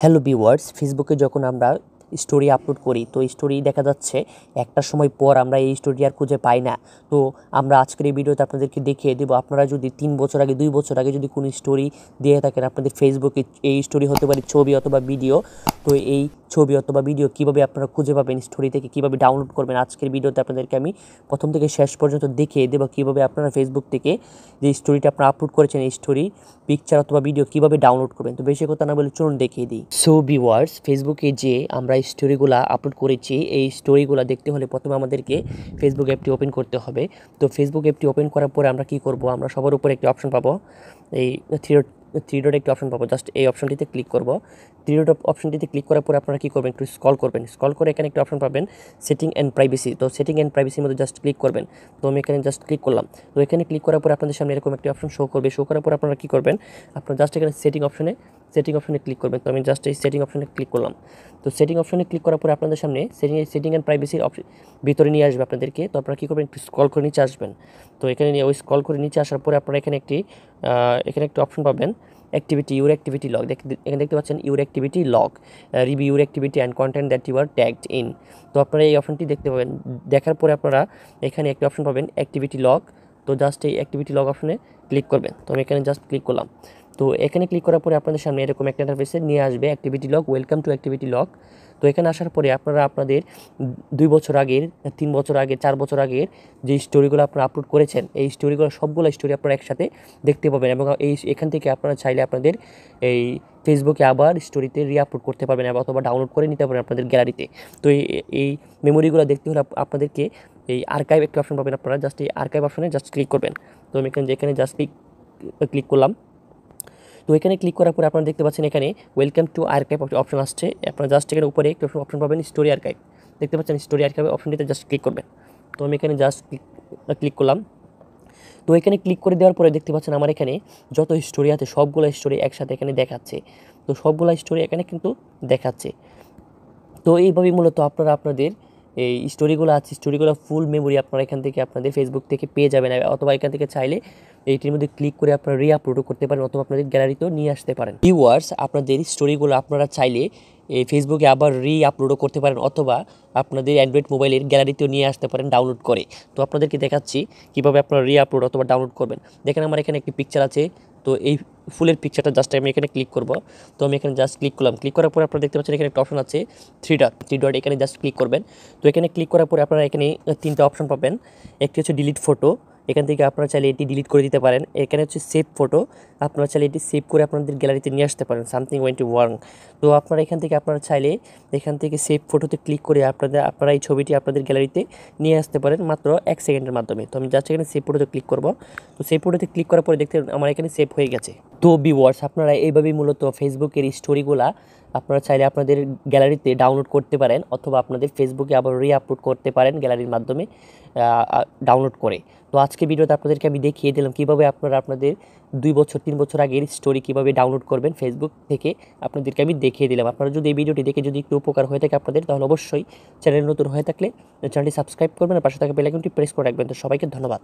Hello viewers, ফেসবুকে যখন আমরা স্টোরি আপলোড করি তো স্টোরি দেখা যাচ্ছে একটা সময় পর আমরা এই স্টোরি আর খুঁজে পাই না। তো আমরা আজকের এই ভিডিওতে আপনাদেরকে দেখিয়ে দেবো, আপনারা যদি 3 বছর আগে 2 বছর আগে যদি কোনো স্টোরি দিয়ে থাকেন আপনাদের ফেসবুকে, এই স্টোরি হতে পারে ছবি অথবা ভিডিও। তো এই ছবি অথবা ভিডিও কীভাবে আপনারা খুঁজে পাবেন, স্টোরি থেকে কীভাবে ডাউনলোড করবেন, আজকের ভিডিওতে আপনাদেরকে আমি প্রথম থেকে শেষ পর্যন্ত দেখিয়ে দেবো কীভাবে আপনারা ফেসবুক থেকে যে স্টোরিটা আপনারা আপলোড করেছেন এই স্টোরি পিকচার অথবা ভিডিও কীভাবে ডাউনলোড করবেন। তো বেশি কথা না বলে চলুন দেখিয়ে দিই। সো ভিউয়ার্স, ফেসবুকে যে আমরা স্টোরিগুলো আপলোড করেছি এই স্টোরিগুলো দেখতে হলে প্রথমে আমাদেরকে ফেসবুক অ্যাপটি ওপেন করতে হবে। তো ফেসবুক অ্যাপটি ওপেন করার পরে আমরা কী করব, আমরা সবার উপরে একটি অপশন পাবো, এই থ্রি ডট একটি অপশন পাবো, জাস্ট এই অপশনটিতে ক্লিক করব। থ্রি ডট অপশনটিতে ক্লিক করার পরে আপনারা কী করবেন, একটু স্ক্রল করবেন, স্ক্রল করে এখানে একটা অপশন পাবেন সেটিং অ্যান্ড প্রাইভেসি। তো সেটিং অ্যান্ড প্রাইভেসির মধ্যে জাস্ট ক্লিক করবেন। তো আমি এখানে জাস্ট ক্লিক করলাম। তো এখানে ক্লিক করার পরে আপনাদের সামনে এরকম একটি অপশন শো করবে। শো করার পর আপনারা কী করবেন, আপনারা জাস্ট এখানে সেটিং অপশনে ক্লিক করবেন। তো আমি জাস্ট এই সেটিং অপশনে ক্লিক করলাম। তো সেটিং অপশনে ক্লিক করার পরে আপনাদের সামনে সেটিং অ্যান্ড প্রাইভেসির ভিতরে নিয়ে আসবে আপনাদেরকে। তো আপনারা কী করবেন, একটু স্ক্রল করে নিচে আসবেন। তো এখানে ওই স্ক্রল করে নিচে আসার পরে আপনারা এখানে একটি অপশন পাবেন ইউর অ্যাক্টিভিটি লগ। এখানে দেখতে পাচ্ছেন your activity log, review your activity and content that you are tagged in. তো আপনারা এই অপশনটি দেখতে পাবেন। দেখার পরে আপনারা এখানে একটি অপশন পাবেন অ্যাক্টিভিটি লগ। তো জাস্ট এই অ্যাক্টিভিটি লগ অপশনে ক্লিক করবেন। তো আমি এখানে জাস্ট ক্লিক করলাম। তো এখানে ক্লিক করার পরে আপনাদের সামনে এরকম একটা ইন্টারফেসে নিয়ে আসবে activity log, welcome to activity log. তো এখানে আসার পরে আপনারা আপনাদের 2 বছর আগের, 3 বছর আগের, 4 বছর আগের যে স্টোরিগুলো আপনারা আপলোড করেছেন এই স্টোরিগুলো সবগুলো স্টোরি আপনারা একসাথে দেখতে পাবেন। এবং এখান থেকে আপনারা চাইলে আপনাদের এই ফেসবুকে আবার স্টোরিতে রিআপলোড করতে পারবেন অথবা ডাউনলোড করে নিতে পারবেন আপনাদের গ্যালারিতে। তো এই মেমোরিগুলো দেখতে হলে আপনাদেরকে এই আর্কাইভ একটি অপশন পাবেন, আপনারা জাস্ট এই আর্কাইভ অপশনে জাস্ট ক্লিক করবেন। তো আমি এখানে জাস্ট ক্লিক করলাম। তো এখানে ক্লিক করার পরে আপনারা দেখতে পাচ্ছেন এখানে ওয়েলকাম টু আর্কাইভ অপশন আসছে। আপনারা জাস্ট এখানে উপরে একটি অপশন পাবেন স্টোরি আর্কাইভ, দেখতে পাচ্ছেন স্টোরি আর্কাইভ অপশনটিতে জাস্ট ক্লিক করবেন। তো আমি এখানে জাস্ট ক্লিক করলাম। তো এখানে ক্লিক করে দেওয়ার পরে দেখতে পাচ্ছেন আমার এখানে যত স্টোরি আছে সবগুলো স্টোরি একসাথে এখানে দেখাচ্ছে। তো সবগুলো স্টোরি এখানে কিন্তু দেখাচ্ছে। তো এইভাবেই মূলত আপনারা আপনাদের এই স্টোরিগুলো ফুল মেমোরি আপনারা এখান থেকে আপনাদের ফেসবুক থেকে পেয়ে যাবেন, অথবা এখান থেকে চাইলে এইটির মধ্যে ক্লিক করে আপনারা রিআপলোডও করতে পারেন অথবা আপনাদের গ্যালারিতেও নিয়ে আসতে পারেন। ভিউয়ার্স, আপনাদের স্টোরিগুলো আপনারা চাইলে এই ফেসবুকে আবার রিআপলোডও করতে পারেন অথবা আপনাদের অ্যান্ড্রয়েড মোবাইলের গ্যালারিতেও নিয়ে আসতে পারেন ডাউনলোড করে। তো আপনাদেরকে দেখাচ্ছি কীভাবে আপনারা রিআপলোড অথবা ডাউনলোড করবেন। দেখেন আমার এখানে একটি পিকচার আছে। তো এই ফুলের পিকচারটা জাস্ট আমি এখানে ক্লিক করব। তো আমি এখানে জাস্ট ক্লিক করলাম। ক্লিক করার পরে আপনারা দেখতে পাচ্ছেন এখানে একটা অপশন আছে থ্রি ডট, এখানে জাস্ট ক্লিক করবেন। তো এখানে ক্লিক করার পরে আপনারা এখানে 3টা অপশন পাবেন। একটি হচ্ছে ডিলিট ফটো, এখান থেকে আপনারা চাইলে এটি ডিলিট করে দিতে পারেন। এখানে হচ্ছে সেভ ফটো, আপনারা চাইলে এটি সেভ করে আপনাদের গ্যালারিতে নিয়ে আসতে পারেন। Something went wrong. তো আপনারা আপনারা চাইলে এখান থেকে সেভ ফটোতে ক্লিক করে আপনারা এই ছবিটি আপনাদের গ্যালারিতে নিয়ে আসতে পারেন মাত্র 1 সেকেন্ডের মাধ্যমে। তো আমি জাস্ট এখানে সেভ ফটোতে ক্লিক করব। তো সেভ ফটোতে ক্লিক করার পরে দেখতে আমার এখানে সেভ হয়ে গেছে। তো ভিউয়ার্স, আপনারা এইভাবেই মূলত ফেসবুকের স্টোরিগুলা আপনারা চাইলে আপনাদের গ্যালারিতে ডাউনলোড করতে পারেন অথবা আপনাদের ফেসবুকে আবার রিআপলোড করতে পারেন গ্যালারির মাধ্যমে ডাউনলোড করে। তো আজকে ভিডিওতে আপনাদেরকে আমি দেখিয়ে দিলাম কীভাবে আপনারা আপনাদের 2 বছর 3 বছর আগের স্টোরি কীভাবে ডাউনলোড করবেন ফেসবুক থেকে, আপনাদেরকে আমি দেখিয়ে দিলাম। আপনারা যদি এই ভিডিওটি দেখে যদি একটু উপকার হয়ে থাকে আপনাদের, তাহলে অবশ্যই চ্যানেল নতুন হয়ে থাকলে চ্যানেলটি সাবস্ক্রাইব করবেন আর পাশে থাকা বেল আইকনটি প্রেস করে রাখবেন। তো সবাইকে ধন্যবাদ।